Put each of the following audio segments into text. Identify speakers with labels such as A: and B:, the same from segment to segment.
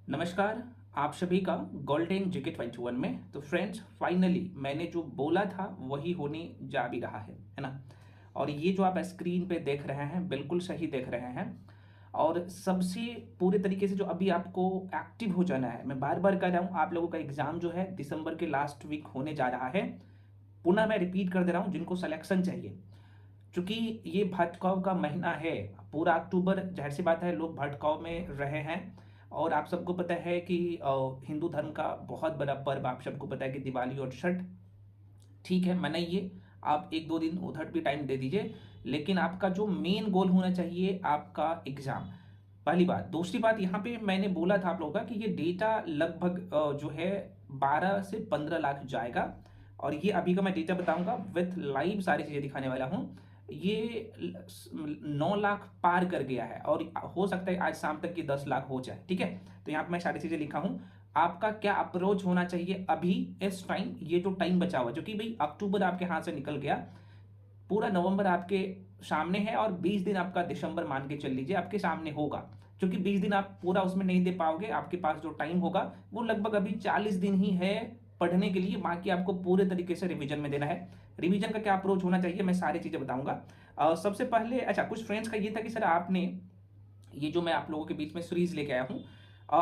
A: नमस्कार। आप सभी का गोल्डन जीके 21 में। तो फ्रेंड्स, फाइनली मैंने जो बोला था वही होने जा भी रहा है ना। और ये जो आप स्क्रीन पे देख रहे हैं बिल्कुल सही देख रहे हैं। और सबसे पूरे तरीके से जो अभी आपको एक्टिव हो जाना है, मैं बार बार कह रहा हूँ, आप लोगों का एग्जाम जो है दिसंबर के लास्ट वीक होने जा रहा है। पुनः मैं रिपीट कर दे रहा हूँ, जिनको सिलेक्शन चाहिए, क्योंकि ये भटकाव का महीना है। पूरा अक्टूबर जाहिर सी बात है लोग भटकाव में रहे हैं। और आप सबको पता है कि हिंदू धर्म का बहुत बड़ा पर्व आप सबको पता है कि दिवाली और छठ। ठीक है, मनाइए, आप एक दो दिन उधर भी टाइम दे दीजिए, लेकिन आपका जो मेन गोल होना चाहिए आपका एग्जाम। पहली बात। दूसरी बात, यहाँ पे मैंने बोला था आप लोगों का कि ये डेटा लगभग जो है 12 से 15 लाख जाएगा। और ये अभी का मैं डेटा बताऊंगा, विथ लाइव सारी चीज़ें दिखाने वाला हूँ। ये 9 लाख पार कर गया है और हो सकता है आज शाम तक ये 10 लाख हो जाए। ठीक है, तो यहाँ पे मैं सारी चीज़ें लिखा हूँ। आपका क्या अप्रोच होना चाहिए अभी इस टाइम, ये जो टाइम बचा हुआ, जो कि भाई अक्टूबर आपके हाथ से निकल गया, पूरा नवंबर आपके सामने है और 20 दिन आपका दिसंबर मान के चल लीजिए आपके सामने होगा। क्योंकि 20 दिन आप पूरा उसमें नहीं दे पाओगे, आपके पास जो टाइम होगा वो लगभग अभी 40 दिन ही है पढ़ने के लिए। बाकी आपको पूरे तरीके से रिवीजन में देना है। रिवीजन का क्या अप्रोच होना चाहिए मैं सारी चीजें बताऊंगा। सबसे पहले, अच्छा, कुछ फ्रेंड्स का ये था कि सर आपने ये जो मैं आप लोगों के बीच में सीरीज लेके आया हूँ,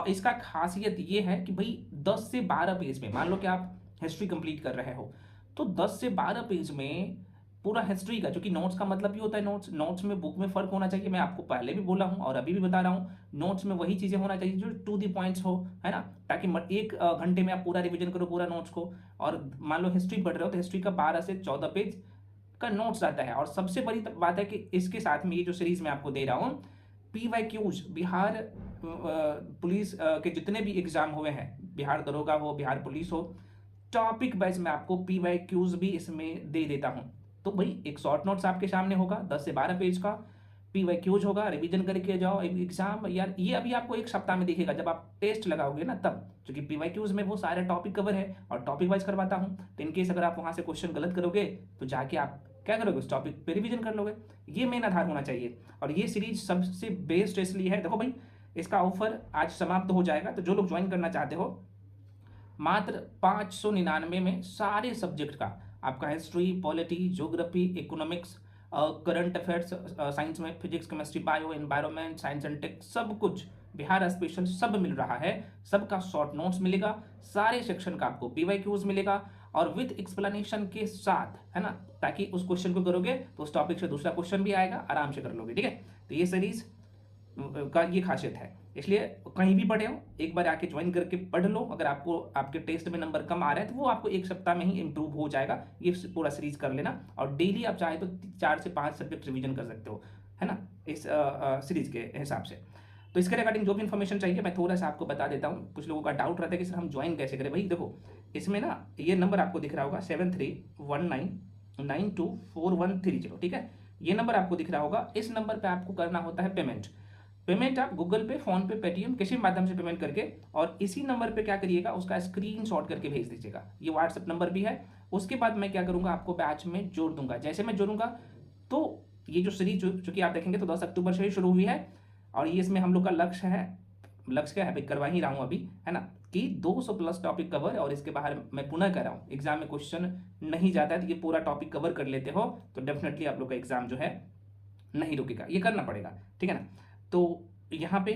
A: इसका खासियत ये है कि भाई 10 से 12 पेज में, मान लो कि आप हिस्ट्री कंप्लीट कर रहे हो, तो 10 से 12 पेज में पूरा हिस्ट्री का, क्योंकि नोट्स का मतलब ही होता है नोट्स। नोट्स में बुक में फर्क होना चाहिए, मैं आपको पहले भी बोला हूँ और अभी भी बता रहा हूँ। नोट्स में वही चीजें होना चाहिए जो टू दी पॉइंट्स हो, है ना, ताकि एक घंटे में आप पूरा रिवीजन करो पूरा नोट्स को। और मान लो हिस्ट्री पढ़ रहे हो तो हिस्ट्री का 12 से 14 पेज का नोट्स आता है। और सबसे बड़ी बात है कि इसके साथ में ये जो सीरीज मैं आपको दे रहा हूँ, PYQs, बिहार पुलिस के जितने भी एग्जाम हुए हैं, बिहार दरोगा हो, बिहार पुलिस हो, टॉपिक वाइज मैं आपको PYQs भी इसमें दे देता हूं। तो भाई एक शॉर्ट नोट्स आपके सामने होगा 10 से 12 पेज का, PYQs होगा, रिवीजन करके जाओ एग्जाम। यार ये अभी आपको एक सप्ताह में दिखेगा जब आप टेस्ट लगाओगे ना तब, क्योंकि PYQs में वो सारे टॉपिक कवर है और टॉपिक वाइज करवाता हूं। तो इनकेस अगर आप वहां से क्वेश्चन गलत करोगे तो जाके आप क्या करोगे, उस टॉपिक पे रिवीजन कर लोगे। ये मेन आधार होना चाहिए। और ये सीरीज सबसे बेस्ट इसलिए है, देखो भाई, इसका ऑफर आज समाप्त हो जाएगा, तो जो लोग ज्वाइन करना चाहते हो, मात्र 599 में सारे सब्जेक्ट का, आपका history, polity, geography, economics, current affairs, science में physics, chemistry, bio, environment, science and tech, सब कुछ बिहार स्पेशल सब मिल रहा है। सबका शॉर्ट नोट्स मिलेगा, सारे सेक्शन का आपको PYQs मिलेगा और विद एक्सप्लेनेशन के साथ, है ना, ताकि उस क्वेश्चन को करोगे तो उस टॉपिक से दूसरा क्वेश्चन भी आएगा, आराम से कर लोगे। ठीक है, तो ये सीरीज का ये खासियत है। इसलिए कहीं भी पढ़े हो एक बार आके ज्वाइन करके पढ़ लो। अगर आपको आपके टेस्ट में नंबर कम आ रहे हैं तो वो आपको एक सप्ताह में ही इंप्रूव हो जाएगा। ये पूरा सीरीज कर लेना और डेली आप चाहे तो 4 से 5 सब्जेक्ट रिवीजन कर सकते हो, है ना, इस सीरीज के हिसाब से। तो इसके रिगार्डिंग जो भी इन्फॉर्मेशन चाहिए मैं थोड़ा सा आपको बता देता हूँ। कुछ लोगों का डाउट रहता है कि सर हम ज्वाइन कैसे करें। भाई देखो, इसमें ना ये नंबर आपको दिख रहा होगा 7319924130। ठीक है, ये नंबर आपको दिख रहा होगा। इस नंबर पे आपको करना होता है पेमेंट। पेमेंट आप गूगल पे, फोन पे, पेटीएम किसी भी माध्यम से पेमेंट करके, और इसी नंबर पे क्या करिएगा, उसका स्क्रीनशॉट करके भेज दीजिएगा। ये व्हाट्सएप नंबर भी है। उसके बाद मैं क्या करूंगा, आपको बैच में जोड़ दूंगा। जैसे मैं जोड़ूंगा तो ये जो सीरीज चूंकि आप देखेंगे तो 10 अक्टूबर से ही शुरू हुई है। और ये इसमें हम लोग का लक्ष्य है, लक्ष्य क्या है भाई, करवा ही रहा हूं अभी, है ना, कि 200 प्लस टॉपिक कवर। और इसके बाहर मैं पुनः कर रहा हूं, एग्जाम में क्वेश्चन नहीं जाता है तो ये पूरा टॉपिक कवर कर लेते हो तो डेफिनेटली आप लोग का एग्जाम जो है नहीं रुकेगा, ये करना पड़ेगा। ठीक है ना। तो यहाँ पे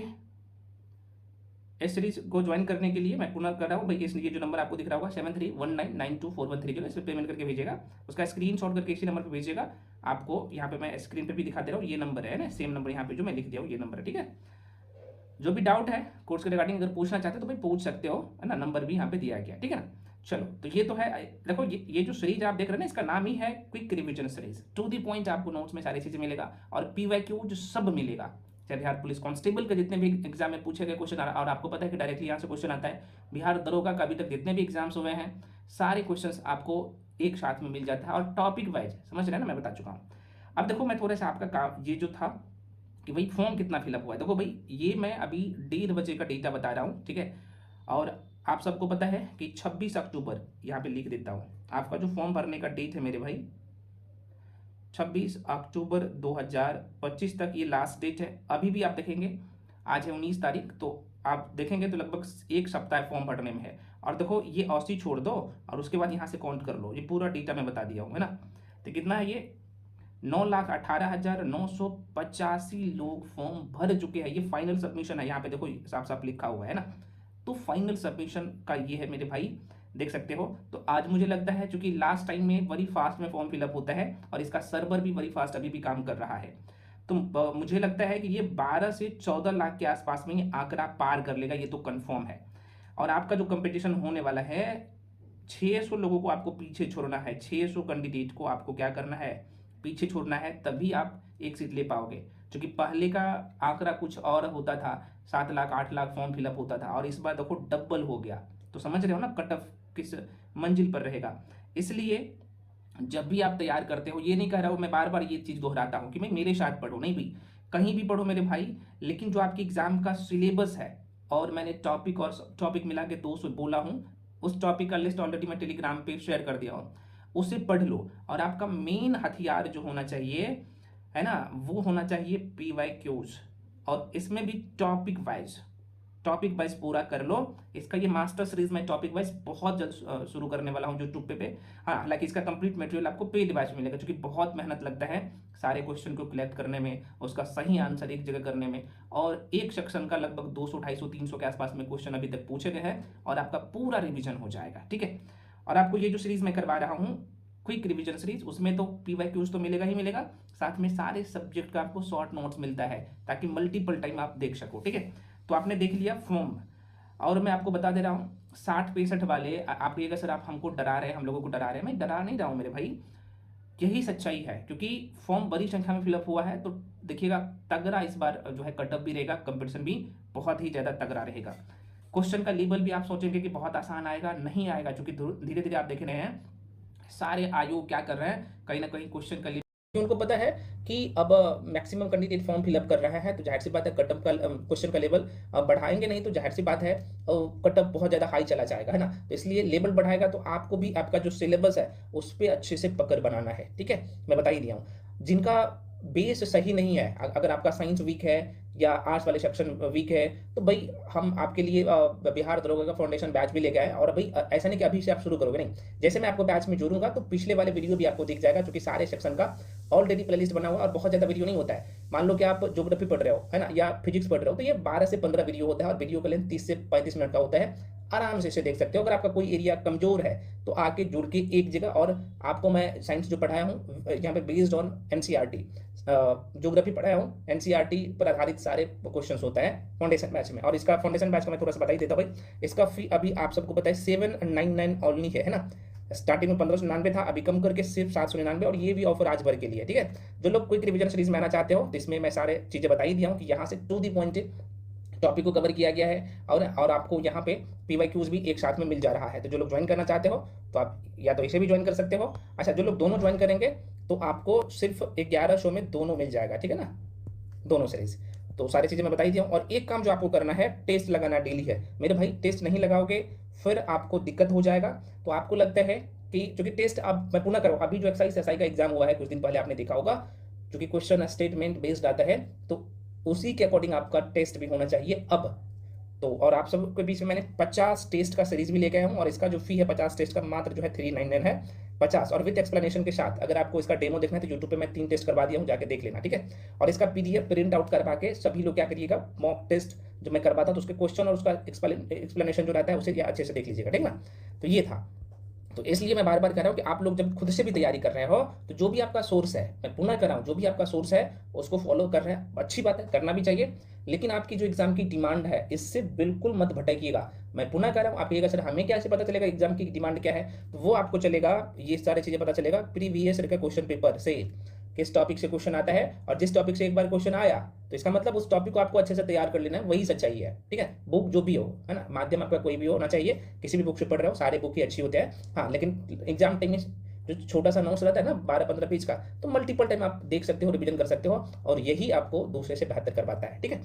A: इस सीरीज को ज्वाइन करने के लिए मैं पुनः कर रहा हूँ भाई, इसलिए जो नंबर आपको दिख रहा होगा 7319924130, इस पर पेमेंट करके भेजिएगा। उसका स्क्रीनशॉट करके इसी नंबर पर भेजिएगा। आपको यहाँ पे मैं स्क्रीन पे भी दिखा दे रहा हूँ, ये नंबर है ना, सेम नंबर यहाँ पे जो मैं लिख दिया हूँ, ये नंबर है। ठीक है, जो भी डाउट है कोर्स के रिगार्डिंग अगर पूछना चाहते हो तो भाई पूछ सकते हो, है ना, नंबर भी यहाँ पे दिया गया। ठीक है ना। चलो, तो ये तो है। देखो ये जो सीरीज आप देख रहे हैं ना, इसका नाम ही है quick revision series. To the point आपको नोट्स में सारी चीजें मिलेगा और PYQ जो सब मिलेगा। चाहे बिहार पुलिस कांस्टेबल के जितने भी एग्जाम में पूछे गए क्वेश्चन, और आपको पता है कि डायरेक्टली यहाँ से क्वेश्चन आता है। बिहार दरोगा का अभी तक जितने भी एग्जाम्स हुए हैं सारे क्वेश्चन आपको एक साथ में मिल जाता है और टॉपिक वाइज, समझ रहे हैं ना, मैं बता चुका हूँ। अब देखो मैं थोड़ा सा आपका काम ये जो था कि भाई फॉर्म कितना फिलअप हुआ है, देखो भाई ये मैं अभी 1:30 बजे का डेटा बता रहा हूँ। ठीक है, और आप सबको पता है कि 26 अक्टूबर, यहाँ पे लिख देता हूँ, आपका जो फॉर्म भरने का डेट है मेरे भाई 26 अक्टूबर 2025 तक ये लास्ट डेट है। अभी भी आप देखेंगे आज है 19 तारीख, तो आप देखेंगे तो लगभग 1 सप्ताह फॉर्म भरने में है। और देखो ये 80 छोड़ दो और उसके बाद यहाँ से काउंट कर लो, ये पूरा डेटा मैं बता दिया हूँ, है ना। तो कितना है ये, 9,18,985 लोग फॉर्म भर चुके हैं। ये फाइनल सबमिशन है, यहाँ पे देखो साफ साफ लिखा हुआ है ना। तो फाइनल सबमिशन का ये है मेरे भाई, देख सकते हो। तो आज मुझे लगता है चूंकि लास्ट टाइम में बड़ी फास्ट में फॉर्म फिलअप होता है और इसका सर्वर भी बड़ी फास्ट अभी भी काम कर रहा है, तो मुझे लगता है कि ये 12 से 14 लाख के आसपास में ये आंकड़ा पार कर लेगा, ये तो कंफर्म है। और आपका जो कंपटीशन होने वाला है, 600 लोगों को आपको पीछे छोड़ना है, 600 कैंडिडेट को आपको क्या करना है, पीछे छोड़ना है, तभी आप एक सीट ले पाओगे। क्योंकि पहले का आंकड़ा कुछ और होता था, 7 लाख 8 लाख फॉर्म फिलअप होता था, और इस बार देखो डबल हो गया। तो समझ रहे हो ना कट ऑफ किस मंजिल पर रहेगा। इसलिए जब भी आप तैयार करते हो, ये नहीं कह रहा हूँ मैं, बार बार ये चीज़ दोहराता हूँ कि मैं मेरे साथ पढ़ो, नहीं भी कहीं भी पढ़ो मेरे भाई, लेकिन जो आपकी एग्जाम का सिलेबस है, और मैंने टॉपिक और टॉपिक मिला के 200 बोला हूँ, उस टॉपिक का लिस्ट ऑलरेडी मैं टेलीग्राम पे शेयर कर दिया हूँ, उसे पढ़ लो। और आपका मेन हथियार जो होना चाहिए, है ना, वो होना चाहिए PYQs, और इसमें भी टॉपिक वाइज पूरा कर लो। इसका ये मास्टर सीरीज मैं टॉपिक वाइज बहुत जल्द शुरू करने वाला हूँ यूट्यूब पे। हाँ, हालांकि इसका कंप्लीट मटेरियल आपको पेड बैच में मिलेगा, क्योंकि बहुत मेहनत लगता है सारे क्वेश्चन को कलेक्ट करने में, उसका सही आंसर एक जगह करने में, और एक सेक्शन का लगभग 200, 250, 300 के आसपास में क्वेश्चन अभी तक पूछे गए हैं, और आपका पूरा रिविजन हो जाएगा, ठीक है। और आपको ये जो सीरीज मैं करवा रहा हूँ, क्विक रिवीजन सीरीज, उसमें तो PYQs तो मिलेगा ही मिलेगा, साथ में सारे सब्जेक्ट का आपको शॉर्ट नोट्स मिलता है, ताकि मल्टीपल टाइम आप देख सको, ठीक है। तो आपने देख लिया फॉर्म, और मैं आपको बता दे रहा हूँ 60-65 वाले, आप कहिएगा सर आप हमको डरा रहे हैं, हम लोगों को डरा रहे हैं। मैं डरा नहीं रहा हूँ मेरे भाई, यही सच्चाई है, क्योंकि फॉर्म बड़ी संख्या में फिलअप हुआ है। तो देखिएगा तगड़ा इस बार जो है कटअप भी रहेगा, कंपटीशन भी बहुत ही ज़्यादा तगड़ा रहेगा। क्वेश्चन का लेवल भी आप सोचेंगे कि बहुत आसान आएगा, नहीं आएगा, क्योंकि धीरे धीरे आप देख रहे हैं सारे आयोग क्या कर रहे हैं, कहीं ना कहीं क्वेश्चन का उनको पता है कि अब मैक्सिमम कैंडिडेट फॉर्म फिलअप कर रहा है, तो जाहिर सी बात है कटअप का क्वेश्चन का लेवल बढ़ाएंगे नहीं, तो जाहिर सी बात है कटअप बहुत ज़्यादा हाई चला जाएगा, है ना। तो इसलिए लेवल बढ़ाएगा, तो आपको भी आपका जो सिलेबस है उस पर अच्छे से पकड़ बनाना है, ठीक है। मैं बता ही दिया हूँ, जिनका बेस सही नहीं है, अगर आपका साइंस वीक है या आर्ट्स वाले सेक्शन वीक है, तो भाई हम आपके लिए बिहार दरोगा का फाउंडेशन बैच भी लेके आए। और भाई ऐसा नहीं कि अभी से आप शुरू करोगे, नहीं, जैसे मैं आपको बैच में जोड़ूंगा तो पिछले वाले वीडियो भी आपको दिख जाएगा, क्योंकि सारे सेक्शन का ऑलरेडी प्लेलिस्ट बना हुआ है, और बहुत ज़्यादा वीडियो नहीं होता है। मान लो कि आप ज्योग्राफी पढ़ रहे हो, है ना, या फिजिक्स पढ़ रहे हो, तो ये 12 से 15 वीडियो होता है, और वीडियो का लेंथ 30 से 35 मिनट का होता है। आराम से इसे देख सकते हो। अगर आपका कोई एरिया कमजोर है तो आके जुड़ के एक जगह, और आपको मैं साइंस जो पढ़ाया हूँ यहाँ पे बेस्ड ऑन NCERT, ज्योग्राफी पढ़ाया हूँ, NCERT पर आधारित सारे क्वेश्चंस होता है फाउंडेशन बैच में। और इसका फाउंडेशन बैच का मैं थोड़ा सा बता ही देता हूँ भाई, इसका फी अभी आप सबको पता है 799 ओनली है ना। स्टार्टिंग में 1599 था, अभी कम करके सिर्फ 799, और ये भी ऑफर आज भर के लिए, ठीक है। जो लोग क्विक रिवीजन सीरीज में आना चाहते हो, तो इसमें मैं सारे चीजें बता ही दिया हूँ कि यहाँ से टू दी पॉइंट टॉपिक को कवर किया गया है, और आपको यहाँ पे PYQs भी एक साथ में मिल जा रहा है। तो जो लोग ज्वाइन करना चाहते हो तो आप या तो इसे भी ज्वाइन कर सकते हो। अच्छा, जो लोग दोनों ज्वाइन करेंगे तो आपको सिर्फ 1100 में दोनों मिल जाएगा, ठीक है ना, दोनों सीरीज। तो सारी चीज़ें मैं बताई दी हूँ। और एक काम जो आपको करना है, टेस्ट लगाना डेली है मेरे भाई। टेस्ट नहीं लगाओगे फिर आपको दिक्कत हो जाएगा। तो आपको लगता है कि चूंकि टेस्ट, अब मैं पुनः करूँ, अभी जो एक्साइज SI का एग्जाम हुआ है कुछ दिन पहले, आपने देखा होगा, चूंकि क्वेश्चन स्टेटमेंट बेस्ड आता है, तो उसी के अकॉर्डिंग आपका टेस्ट भी होना चाहिए अब तो। और आप सब के बीच में मैंने 50 टेस्ट का सीरीज भी लेके आया हूँ, और इसका जो फी है 50 टेस्ट का मात्र जो है 399 है 50, और विद एक्सप्लेनेशन के साथ। अगर आपको इसका डेमो देखना है तो यूट्यूब पे मैं 3 टेस्ट करवा दिया हूँ, जाके देख लेना, ठीक है। और इसका PDF प्रिंट आउट करवा के सभी लोग क्या करिएगा, मॉक टेस्ट जो मैं करवाता तो उसके क्वेश्चन और उसका एक्सप्लेनेशन जो रहता है उसे अच्छे से देख लीजिएगा, ठीक ना। तो ये था। तो इसलिए मैं बार बार कह रहा हूँ कि आप लोग जब खुद से भी तैयारी कर रहे हो, तो जो भी आपका सोर्स है, मैं पुनः कर रहा हूँ, जो भी आपका सोर्स है उसको फॉलो कर रहे हैं, अच्छी बात है, करना भी चाहिए। लेकिन आपकी जो एग्जाम की डिमांड है, इससे बिल्कुल मत भटकिएगा। मैं पुनः कह रहा हूँ, आप कहिएगा सर हमें कैसे पता चलेगा एग्जाम की डिमांड क्या है, तो वो आपको चलेगा, ये सारी चीजें पता चलेगा प्रीवियस ईयर के क्वेश्चन पेपर से, किस टॉपिक से क्वेश्चन आता है। और जिस टॉपिक से एक बार क्वेश्चन आया तो इसका मतलब उस टॉपिक को आपको अच्छे से तैयार कर लेना है, वही सच्चाई है, ठीक है। बुक जो भी हो, है ना, माध्यम आपका कोई भी होना चाहिए, किसी भी बुक से पढ़ रहे हो, सारे बुक ही अच्छी होते हैं। हाँ, लेकिन एग्जाम टाइम में जो छोटा सा नोट्स रहता है ना 12-15 पेज का, तो मल्टीपल टाइम आप देख सकते हो, रिवीजन कर सकते हो, और यही आपको दूसरे से बेहतर करवाता है, ठीक है।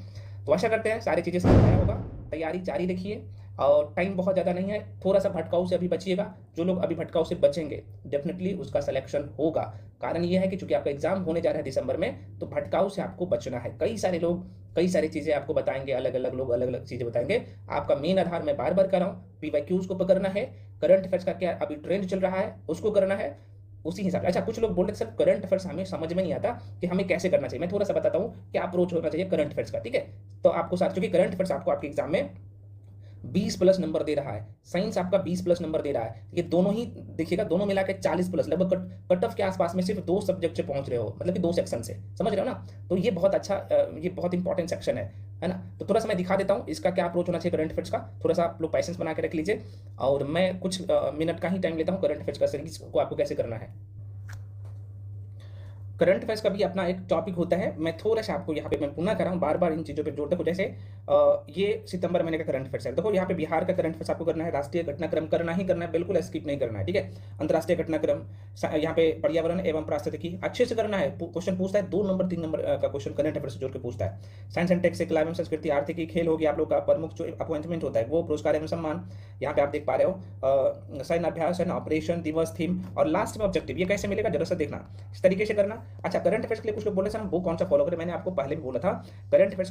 A: तो आशा करते हैं सारी चीजें समझ आया होगा। तैयारी जारी रखिए, और टाइम बहुत ज़्यादा नहीं है, थोड़ा सा भटकाऊ से अभी बचिएगा। जो लोग अभी भटकाऊ से बचेंगे डेफिनेटली उसका सिलेक्शन होगा। कारण ये है कि चूंकि आपका एग्जाम होने जा रहा है दिसंबर में, तो भटकाऊ से आपको बचना है। कई सारे लोग कई सारी चीज़ें आपको बताएंगे, अलग अलग लोग अलग अलग चीज़ें बताएंगे। आपका मेन आधार मैं बार बार कर रहा हूँ, PYQs को पकड़ना है, करंट अफेयर्स का क्या अभी ट्रेंड चल रहा है उसको करना है, उसी हिसाब से। अच्छा, कुछ लोग बोल रहे थे सर करंट अफेयर्स हमें समझ में नहीं आता कि हमें कैसे करना चाहिए। मैं थोड़ा सा बताता हूँ क्या अप्रोच होना चाहिए करंट अफेयर्स का, ठीक है। तो आपको साथ, चूंकि करंट अफेयर्स आपको आपके एग्जाम में 20+ नंबर दे रहा है, साइंस आपका 20+ नंबर दे रहा है, ये दोनों ही देखिएगा, दोनों मिला के 40+, लगभग कट ऑफ के आसपास में सिर्फ 2 सब्जेक्ट से पहुंच रहे हो, मतलब कि 2 सेक्शन से, समझ रहे हो ना। तो ये बहुत अच्छा, ये बहुत इंपॉर्टेंट सेक्शन है ना। तो थोड़ा सा मैं दिखा देता हूँ इसका क्या अप्रोच होना चाहिए करंट अफेयर्स का। थोड़ा सा आप लोग पैसेंस बना के रख लीजिए, और मैं कुछ मिनट का ही टाइम लेता हूँ करंट अफेयर्स का सीरीज को आपको कैसे करना है। करंट अफेयर्स का भी अपना एक टॉपिक होता है। मैं थोड़ा सा आपको यहाँ पे मैं पुनः कर रहा हूँ, बार बार इन चीज़ों पे जोड़। देखो जैसे ये सितंबर महीने का करंट अफेयर्स है। देखो यहाँ पे बिहार का करंट अफेयर्स आपको करना है, राष्ट्रीय घटनाक्रम करना ही करना है, बिल्कुल स्किप नहीं करना है, ठीक है। अंतर्राष्ट्रीय घटनाक्रम, यहाँ पे पर्यावरण एवं पारिस्थितिकी अच्छे से करना है। क्वेश्चन पूछता है 2 नंबर 3 नंबर का क्वेश्चन करंट अफेयर्स से जोड़ के पूछता है। साइंस एंड टेक से कला एवं संस्कृति, आर्थिकी, खेल हो गया आप लोग का, प्रमुख जो अपॉइंटमेंट होता है वो, पुरस्कार एवं सम्मान, यहाँ पे आप देख पा रहे हो, सैन्य अभ्यास, सैन्य ऑपरेशन, दिवस, थीम, और लास्ट में ऑब्जेक्टिव। ये कैसे मिलेगा जरा सा देखना, इस तरीके से करना। अच्छा, करंट अफेयर्स के लिए कुछ लोग बोले सर हम बुक कौन सा फॉलो करें। मैंने आपको पहले भी बोला था, करंट अफेयर्स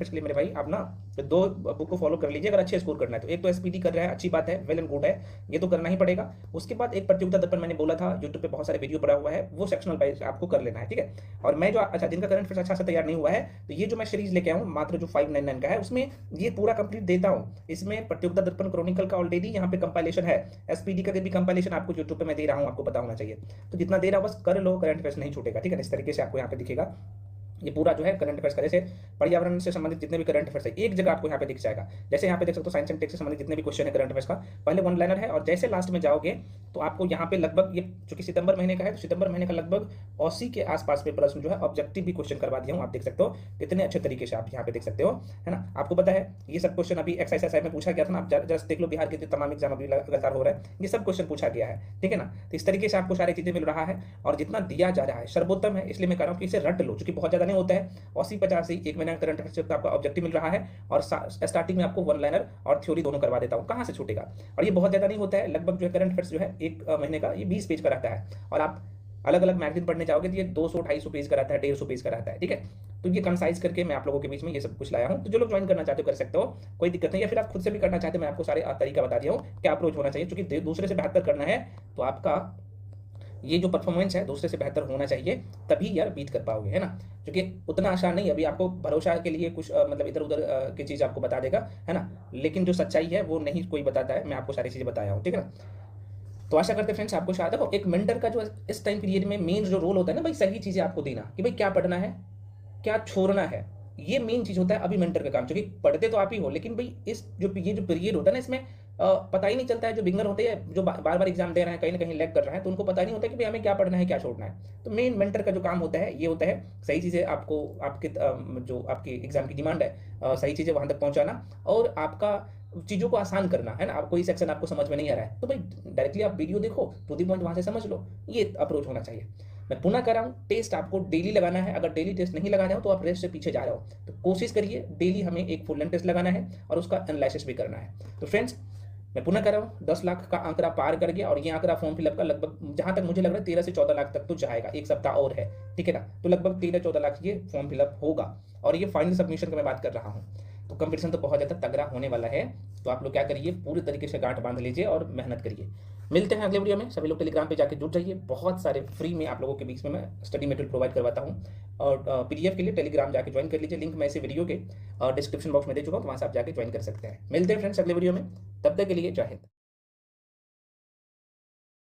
A: के लिए मेरे भाई आप ना 2 बुक को फॉलो कर लीजिए अगर अच्छे स्कोर करना है तो। एक तो SPD कर रहा है, अच्छी बात है, वेल एंड गुड है, ये तो करना ही पड़ेगा। उसके बाद एक प्रतियोगिता दर्पण मैंने बोला था, यूट्यूब पे बहुत सारे वीडियो पड़ा हुआ है, वो सेक्शनल वाइज आपको कर लेना है, ठीक है। और मैं जो, अच्छा जिनका करंट अफेयर्स अच्छा से तैयार नहीं हुआ है, तो ये जो मैं सीरीज लेके आऊँ मात्र जो 599 का है, उसमें ये पूरा कंप्लीट देता हूँ। इसमें प्रतियोगिता दर्पण क्रॉनिकल का ऑलरेडी यहाँ पे कंपाइलेशन है, SPD का भी कंपाइलेशन आपको यूट्यूब पे मैं दे रहा हूँ, आपको पता होना चाहिए। तो जितना दे रहा बस कर लो, करंट अफेयर्स नहीं छूटेगा, ठीक है। इस तरीके से आपको यहाँ पे दिखेगा ये पूरा जो है करंट अफेयर्स का। जैसे पर्यावरण से संबंधित जितने भी करंट अफेयर्स है एक जगह आपको यहाँ पे दिख जाएगा। जैसे यहाँ पे देख सकते हो साइंस एंड टेक से संबंधित जितने भी क्वेश्चन है करंट अफेयर्स का, पहले 1 लाइनर है, और जैसे लास्ट में जाओगे तो आपको यहाँ पे लगभग, ये चूंकि सितंबर महीने का है तो सितंबर महीने का लगभग 80 के आसपास में प्रश्न जो है ऑब्जेक्टिव भी क्वेश्चन करवा दिया हूँ। आप देख सकते हो कितने अच्छे तरीके से आप यहाँ पे देख सकते हो, है ना। आपको पता है ये सब क्वेश्चन अभी एक्सरसाइज में पूछा गया था ना, आप जस्ट देख लो, बिहार के तमाम एग्जाम अभी लगातार हो रहा है, ये सब क्वेश्चन पूछा गया है, ठीक है ना। तो इस तरीके से आपको सारी चीजें मिल रहा है, और जितना दिया जा रहा है सर्वोत्तम है, इसलिए मैं कह रहा हूँ कि इसे रट लो, चूंकि बहुत ज्यादा नहीं होता है। 80-50 एक महीना करंट अफेयर्स का आपका ऑब्जेक्टिव मिल रहा है, और स्टार्टिंग में आपको 1 लाइनर और थ्योरी दोनों करवा देता हूं, कहां से छूटेगा। और ये बहुत ज्यादा नहीं होता है, लगभग जो है करंट अफेयर्स जो है 1 महीने का ये 20 पेज का रहता है, और आप अलग अलग मैगजीन पढ़ने जाओगे तो ये 200-250 पेज का रहता है, 150 पेज का रहता है, ठीक है। तो ये कंसाइज करके मैं आप लोगों के बीच में ये सब कुछ लाया हूं। तो जो लोग ज्वाइन करना चाहते हो कर सकते हो, कोई दिक्कत नहीं, या फिर आप खुद से भी करना चाहते हो, मैं आपको सारे तरीका बता दिया हूं क्या अप्रोच होना चाहिए। क्योंकि दूसरे से बेहतर करना है तो आपका ये जो परफॉर्मेंस है दूसरे से बेहतर होना चाहिए, तभी यार बीट कर पाओगे, है ना। क्योंकि उतना आसान नहीं, अभी आपको भरोसा के लिए कुछ मतलब इधर उधर की चीज़ आपको बता देगा, है ना, लेकिन जो सच्चाई है वो नहीं कोई बताता है। मैं आपको सारी चीज़ें बताया हूँ, ठीक है ना। तो आशा करते फ्रेंड्स आपको शायद, देखो एक मेंटर का जो इस टाइम पीरियड में मेन जो रोल होता है ना भाई, सही चीज़ें आपको देना कि भाई क्या पढ़ना है क्या छोड़ना है, ये मेन चीज होता है अभी मेंटर का काम। क्योंकि पढ़ते तो आप ही हो, लेकिन भाई इस जो ये जो पीरियड होता है ना, इसमें पता ही नहीं चलता है। जो बिगनर होते हैं, जो बार बार एग्जाम दे रहे हैं, कहीं ना कहीं लैग कर रहे हैं, तो उनको पता नहीं होता कि भाई हमें क्या पढ़ना है क्या छोड़ना है। तो मेन मेंटर का जो काम होता है ये होता है सही चीज़ें आपको, आपके जो आपकी एग्जाम की डिमांड है, सही चीज़ें वहां तक पहुंचाना, और आपका चीज़ों को आसान करना, है ना। आप कोई सेक्शन आपको समझ में नहीं आ रहा है तो भाई डायरेक्टली आप वीडियो देखो, टू दी पॉइंट वहां से समझ लो, ये अप्रोच होना चाहिए। मैं पुनः कर रहा हूँ, टेस्ट आपको डेली लगाना है। अगर डेली टेस्ट नहीं लगा रहे हो तो आप रेस्ट से पीछे जा रहे हो, तो कोशिश करिए डेली हमें एक फुल लेंथ टेस्ट लगाना है और उसका एनालिसिस भी करना है। तो फ्रेंड्स मैं पुनः कर रहा हूँ, 10 लाख का आंकड़ा पार कर गया, और ये आंकड़ा फॉर्म फिलअप का लगभग जहां तक मुझे लग रहा है 13 से 14 लाख तक तो जाएगा, एक सप्ताह और है, ठीक है ना। तो लगभग 13-14 लाख ये फॉर्म फिलअप होगा, और ये फाइनल सबमिशन का मैं बात कर रहा हूँ। तो कंपटीशन तो बहुत ज़्यादा तगड़ा होने वाला है। तो आप लोग क्या करिए, पूरी तरीके से गांठ बांध लीजिए और मेहनत करिए। मिलते हैं अगले वीडियो में। सभी लोग टेलीग्राम पे जाके जुड़ जाइए, बहुत सारे फ्री में आप लोगों के बीच में मैं स्टडी मटेरियल प्रोवाइड करवाता हूँ। और PDF के लिए टेलीग्राम जाके ज्वाइन कर लीजिए, लिंक मैं इसे वीडियो के डिस्क्रिप्शन बॉक्स में दे चुका हूँ, तो वहाँ से आप जाके ज्वाइन कर सकते हैं। मिलते हैं फ्रेंड्स अगले वीडियो में, तब तक के लिए जय हिंद।